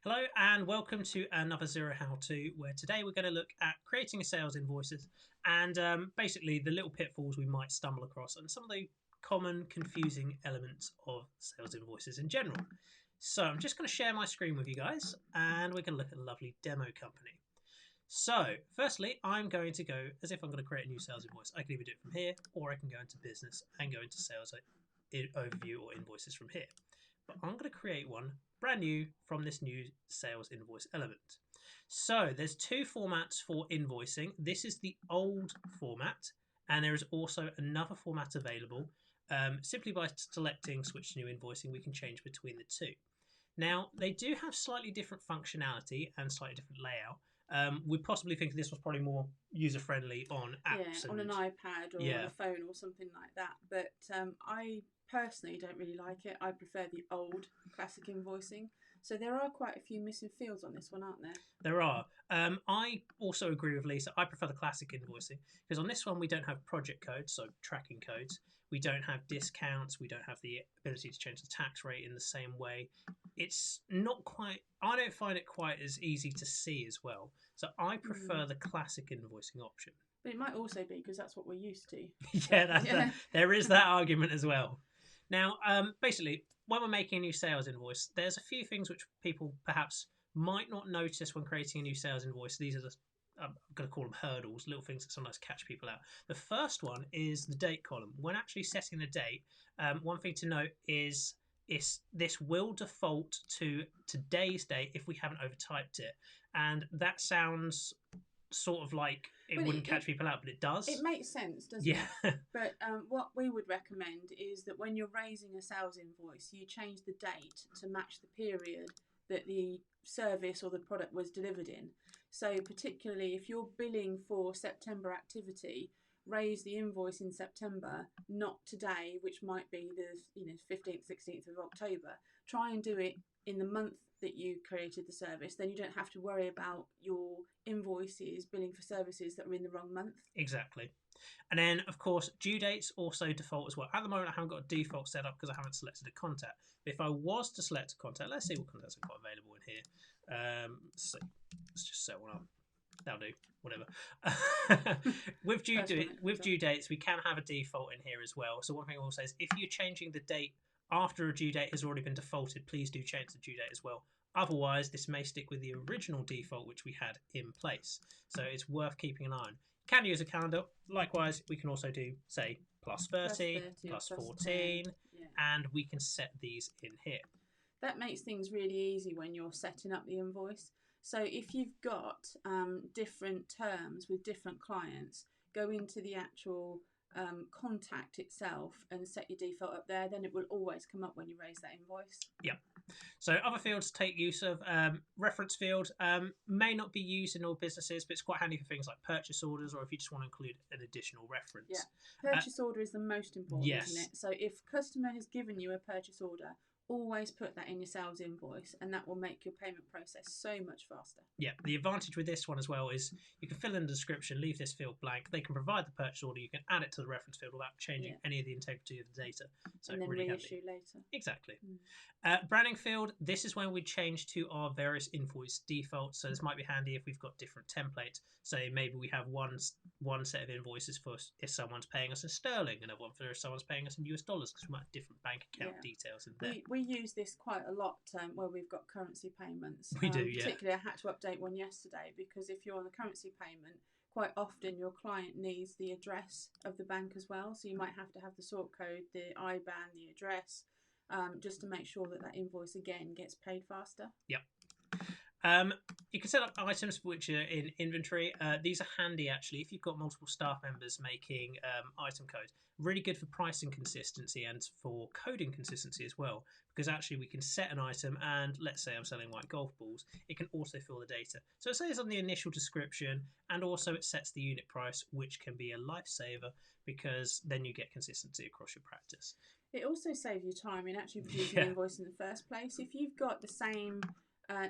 Hello and welcome to another Xero how-to, where today we're going to look at creating a sales invoices and basically the little pitfalls we might stumble across and some of the common confusing elements of sales invoices in general. So I'm just going to share my screen with you guys and we're going to look at a lovely demo company. So firstly, I'm going to go as if I'm going to create a new sales invoice. I can either do it from here or I can go into business and go into sales overview or invoices from here. But I'm going to create one brand new from this new sales invoice element. So there's two formats for invoicing. This is the old format, and there is also another format available. Simply by selecting switch to new invoicing, we can change between the two. Now, they do have slightly different functionality and slightly different layout. We possibly think this was probably more user friendly on apps. Yeah, on an iPad or on a phone or something like that. But I personally don't really like it. I prefer the old classic invoicing. So there are quite a few missing fields on this one, aren't there? There are. I also agree with Lisa. I prefer the classic invoicing because on this one we don't have project codes, so tracking codes. We don't have discounts. We don't have the ability to change the tax rate in the same way. It's not quite. I don't find it quite as easy to see as well. So I prefer the classic invoicing option. But it might also be because that's what we're used to. Yeah, there is that argument as well. Now, basically, when we're making a new sales invoice, there's a few things which people perhaps might not notice when creating a new sales invoice. These are the I'm going to call them hurdles, little things that sometimes catch people out. The first one is the date column. When actually setting the date, one thing to note is this will default to today's date if we haven't overtyped it. And that sounds sort of like it wouldn't catch people out, but it does. It makes sense, doesn't Yeah. it? But what we would recommend is that when you're raising a sales invoice, you change the date to match the period that the service or the product was delivered in. So particularly if you're billing for September activity, raise the invoice in September, not today, which might be the 15th, 16th of October. Try and do it in the month that you created the service. Then you don't have to worry about your invoices billing for services that are in the wrong month. Exactly. And then, of course, due dates also default as well. At the moment, I haven't got a default set up because I haven't selected a contact. But if I was to select a contact, let's see what contacts I've got available in here. Let's just set one up. That'll do. Whatever. with due dates, we can have a default in here as well. So one thing I will say is if you're changing the date after a due date has already been defaulted, please do change the due date as well. Otherwise, this may stick with the original default which we had in place. So it's worth keeping an eye on. Can use a calendar. Likewise, we can also do, say, plus 30, plus 14, and we can set these in here. That makes things really easy when you're setting up the invoice. So if you've got different terms with different clients, go into the actual contact itself and set your default up there, then it will always come up when you raise that invoice. Yeah. So other fields take use of reference field may not be used in all businesses, but it's quite handy for things like purchase orders or if you just want to include an additional reference. Yeah, purchase order is the most important, isn't it? So if customer has given you a purchase order, always put that in your sales invoice and that will make your payment process so much faster. Yeah, the advantage with this one as well is you can fill in the description, leave this field blank. They can provide the purchase order, you can add it to the reference field without changing any of the integrity of the data. So and then really reissue later. Exactly. Branding field, this is when we change to our various invoice defaults. So this might be handy if we've got different templates. So maybe we have one set of invoices for if someone's paying us in sterling, another one for if someone's paying us in US dollars because we might have different bank account details in there. We use this quite a lot where we've got currency payments. We do, yeah. Particularly, I had to update one yesterday because if you're on a currency payment, quite often your client needs the address of the bank as well. So you might have to have the sort code, the IBAN, the address, just to make sure that that invoice again gets paid faster. Yep. You can set up items which are in inventory. These are handy actually if you've got multiple staff members making item codes. Really good for pricing consistency and for coding consistency as well, because actually we can set an item and let's say I'm selling white golf balls, it can also fill the data. So it says on the initial description and also it sets the unit price, which can be a lifesaver because then you get consistency across your practice. It also saves you time in actually producing an invoice in the first place. If you've got the same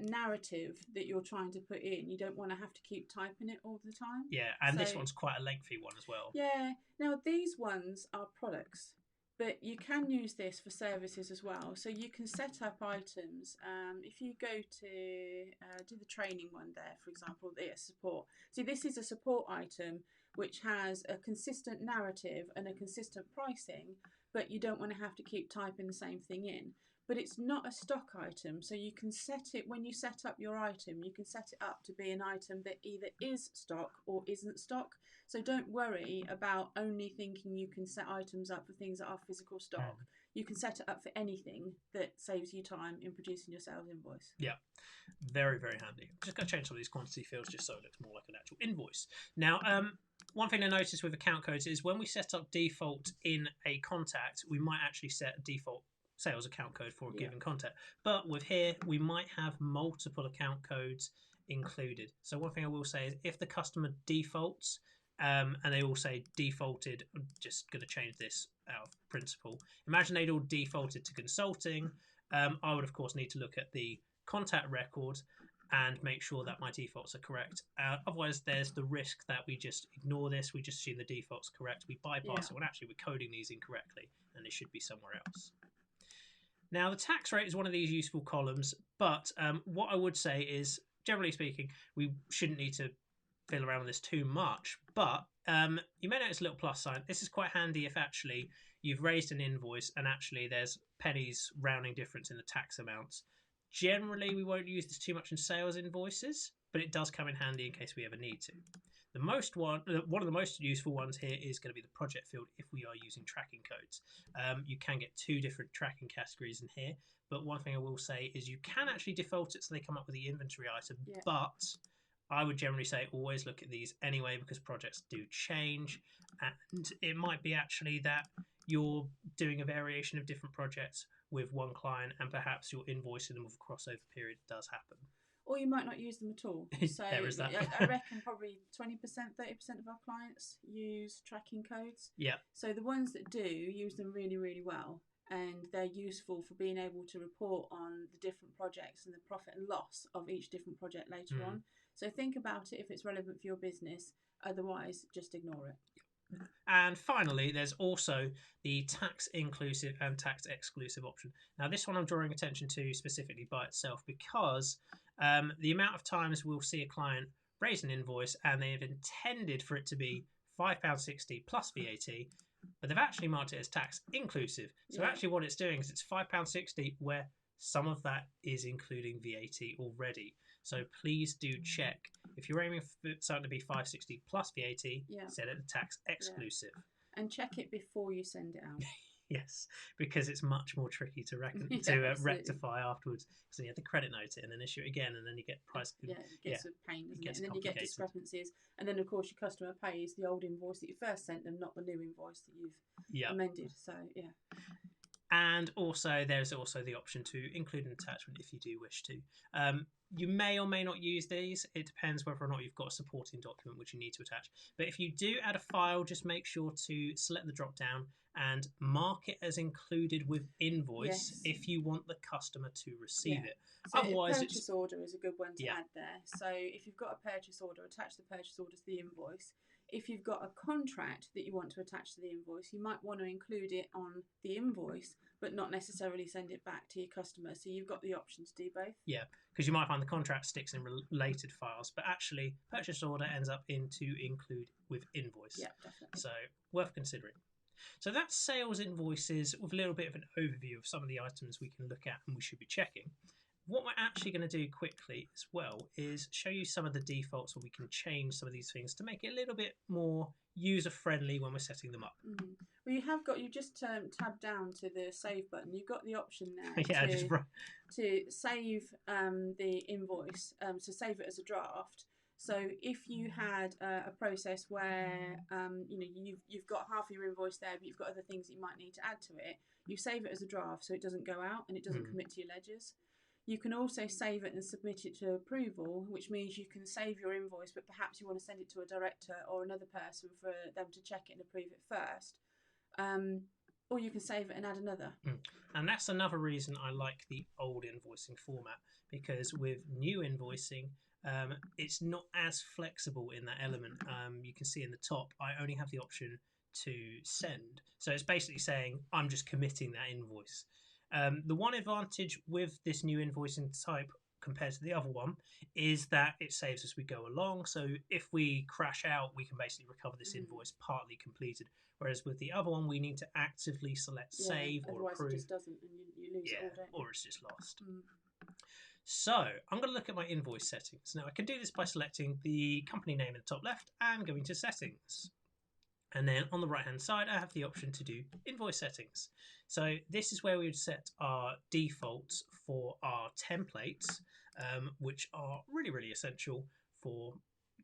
narrative that you're trying to put in, you don't want to have to keep typing it all the time. Yeah, and this one's quite a lengthy one as well. Yeah. Now these ones are products. But you can use this for services as well. So you can set up items. If you go to do the training one there, for example, support. See, this is a support item which has a consistent narrative and a consistent pricing, but you don't want to have to keep typing the same thing in. But it's not a stock item, so you can set it, when you set up your item, you can set it up to be an item that either is stock or isn't stock. So don't worry about only thinking you can set items up for things that are physical stock. You can set it up for anything that saves you time in producing your sales invoice. Yeah, very, very handy. I'm just going to change some of these quantity fields just so it looks more like an actual invoice. Now, one thing I noticed with account codes is when we set up default in a contact, we might actually set a default sales account code for a given contact. But with here, we might have multiple account codes included. So one thing I will say is if the customer defaults, and they all say defaulted, I'm just going to change this out of principle. Imagine they'd all defaulted to consulting. I would, of course, need to look at the contact record and make sure that my defaults are correct. Otherwise, there's the risk that we just ignore this. We just assume the default's correct. We bypass it when actually we're coding these incorrectly, and they should be somewhere else. Now, the tax rate is one of these useful columns, but what I would say is, generally speaking, we shouldn't need to fiddle around with this too much, but you may notice a little plus sign. This is quite handy if actually you've raised an invoice and actually there's pennies rounding difference in the tax amounts. Generally, we won't use this too much in sales invoices, but it does come in handy in case we ever need to. One of the most useful ones here is going to be the project field if we are using tracking codes. You can get two different tracking categories in here, but one thing I will say is you can actually default it so they come up with the inventory item, but I would generally say always look at these anyway because projects do change, and it might be actually that you're doing a variation of different projects with one client and perhaps you're invoicing them with a crossover period does happen. Or you might not use them at all. So there is that. I reckon probably 20%, 30% of our clients use tracking codes. Yeah. So the ones that do use them really, really well. And they're useful for being able to report on the different projects and the profit and loss of each different project later on. So think about it if it's relevant for your business. Otherwise, just ignore it. And finally, there's also the tax inclusive and tax exclusive option. Now, this one I'm drawing attention to specifically by itself because the amount of times we'll see a client raise an invoice and they have intended for it to be £5.60 plus VAT, but they've actually marked it as tax inclusive. So actually what it's doing is it's £5.60 where some of that is including VAT already. So please do check. If you're aiming for something to be $5.60 plus VAT, set it to tax exclusive. And check it before you send it out. Yes, because it's much more tricky to rectify afterwards. So you have to credit note it and then issue it again, and then you get price. It gets a pain, doesn't it? And then you get discrepancies, and then of course your customer pays the old invoice that you first sent them, not the new invoice that you've amended. So And also, there's also the option to include an attachment if you do wish to. You may or may not use these. It depends whether or not you've got a supporting document which you need to attach. But if you do add a file, just make sure to select the drop down and mark it as included with invoice if you want the customer to receive it. So otherwise, purchase order is a good one to add there. So if you've got a purchase order, attach the purchase order to the invoice. If you've got a contract that you want to attach to the invoice, you might want to include it on the invoice, but not necessarily send it back to your customer. So you've got the option to do both. Yeah, because you might find the contract sticks in related files, but actually purchase order ends up into include with invoice. Yeah, definitely. So worth considering. So that's sales invoices with a little bit of an overview of some of the items we can look at and we should be checking. What we're actually going to do quickly as well is show you some of the defaults where we can change some of these things to make it a little bit more user-friendly when we're setting them up. Well, you've just tabbed down to the save button. You've got the option there to save the invoice, so save it as a draft. So if you had a process where you've got half your invoice there, but you've got other things that you might need to add to it, you save it as a draft so it doesn't go out and it doesn't commit to your ledgers. You can also save it and submit it to approval, which means you can save your invoice, but perhaps you want to send it to a director or another person for them to check it and approve it first. Or you can save it and add another. And that's another reason I like the old invoicing format, because with new invoicing, it's not as flexible in that element. You can see in the top, I only have the option to send. So it's basically saying I'm just committing that invoice. The one advantage with this new invoicing type compared to the other one is that it saves as we go along. So if we crash out, we can basically recover this invoice partly completed. Whereas with the other one, we need to actively select save or otherwise approve. It just doesn't, and you lose it all, don't you? Or it's just lost. So I'm going to look at my invoice settings. Now I can do this by selecting the company name in the top left and going to settings. And then on the right hand side, I have the option to do invoice settings. So this is where we would set our defaults for our templates, which are really, really essential for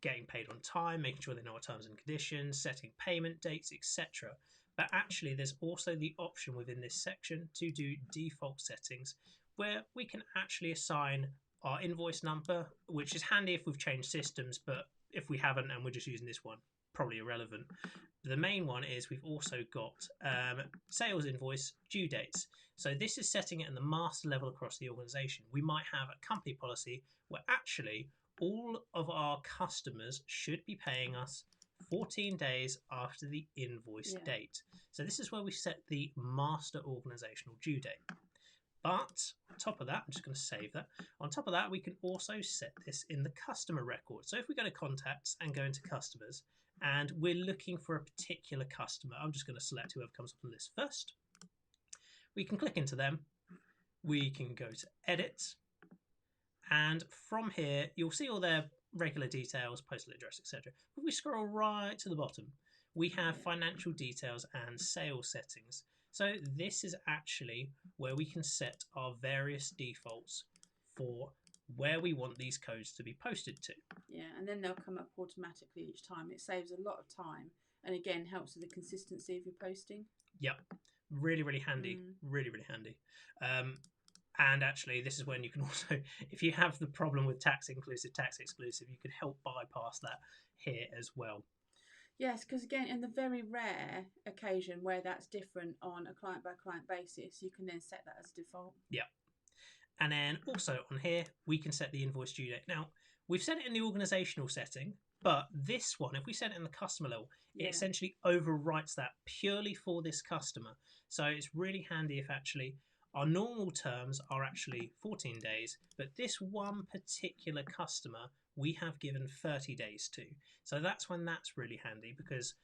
getting paid on time, making sure they know our terms and conditions, setting payment dates, etc. But actually, there's also the option within this section to do default settings, where we can actually assign our invoice number, which is handy if we've changed systems, but if we haven't and we're just using this one, probably irrelevant. The main one is we've also got sales invoice due dates. So this is setting it in the master level across the organization. We might have a company policy where actually all of our customers should be paying us 14 days after the invoice date. So this is where we set the master organizational due date. But on top of that, I'm just going to save that. On top of that, we can also set this in the customer record. So if we go to contacts and go into customers, and we're looking for a particular customer, I'm just going to select whoever comes up on the list first. We can click into them. We can go to edit. And from here, you'll see all their regular details, postal address, etc. If we scroll right to the bottom, we have financial details and sales settings. So this is actually where we can set our various defaults for where we want these codes to be posted to. Yeah, and then they'll come up automatically each time. It saves a lot of time and again helps with the consistency of your posting. Yep, really, really handy. Really, really handy. And actually, this is when you can also, if you have the problem with tax inclusive, tax exclusive, you can help bypass that here as well. Yes, because again, in the very rare occasion where that's different on a client-by-client basis, you can then set that as default. Yeah. And then also on here, we can set the invoice due date. Now, we've set it in the organizational setting, but this one, if we set it in the customer level, it essentially overwrites that purely for this customer. So it's really handy if actually our normal terms are actually 14 days, but this one particular customer, we have given 30 days to. So that's when that's really handy, because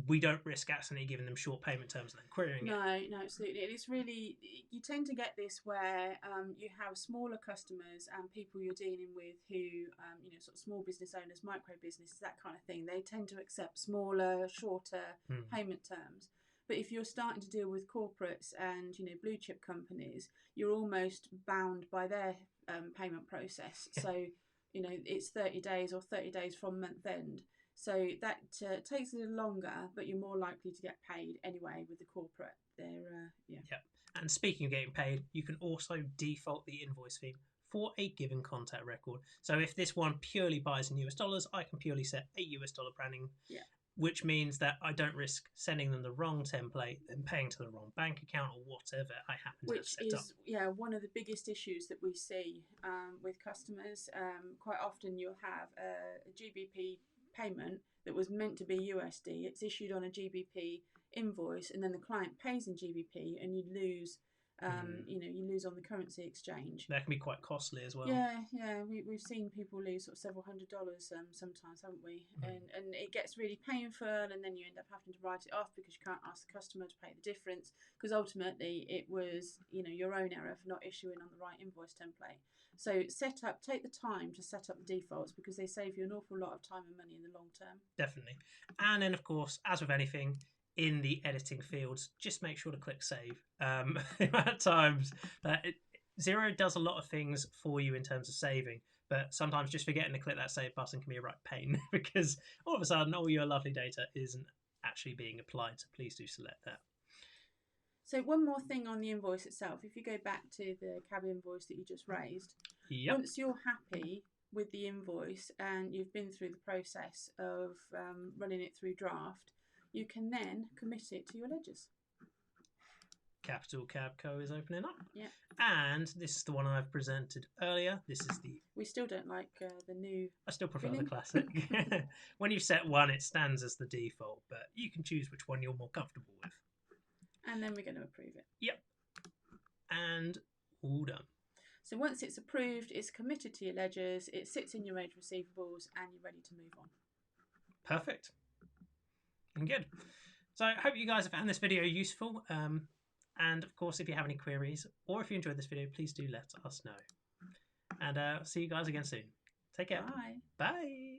we don't risk accidentally giving them short payment terms and then querying it. No, absolutely. It's really, you tend to get this where you have smaller customers and people you're dealing with who, sort of small business owners, micro businesses, that kind of thing. They tend to accept smaller, shorter payment terms. But if you're starting to deal with corporates and, blue chip companies, you're almost bound by their payment process. Yeah. So, it's 30 days or 30 days from month end. So that takes a little longer, but you're more likely to get paid anyway with the corporate. And speaking of getting paid, you can also default the invoice theme for a given contact record. So if this one purely buys in US dollars, I can purely set a US dollar branding, which means that I don't risk sending them the wrong template and paying to the wrong bank account or whatever I happen to have set up. Which is one of the biggest issues that we see with customers. Quite often you'll have a GBP payment that was meant to be USD. It's issued on a GBP invoice, and then the client pays in GBP, and you lose. You lose on the currency exchange. That can be quite costly as well. Yeah. We've seen people lose sort of several $100s sometimes, haven't we? And it gets really painful, and then you end up having to write it off because you can't ask the customer to pay the difference, because ultimately it was your own error for not issuing on the right invoice template. So take the time to set up the defaults, because they save you an awful lot of time and money in the long term. Definitely. And then of course, as with anything, in the editing fields, just make sure to click save. At times, Xero does a lot of things for you in terms of saving, but sometimes just forgetting to click that save button can be a right pain, because all of a sudden all your lovely data isn't actually being applied. So please do select that. So one more thing on the invoice itself, if you go back to the cab invoice that you just raised, once you're happy with the invoice and you've been through the process of running it through draft, you can then commit it to your ledgers. Capital Cabco is opening up. Yeah. And this is the one I've presented earlier. This is the... We still don't like the new... I still prefer the Billing. classic. When you've set one, it stands as the default, but you can choose which one you're more comfortable with. And then we're going to approve it. Yep. And all done. So once it's approved, it's committed to your ledgers, it sits in your age receivables, and you're ready to move on. Perfect. And good. So I hope you guys have found this video useful. And of course, if you have any queries or if you enjoyed this video, please do let us know. And see you guys again soon. Take care. Bye. Bye.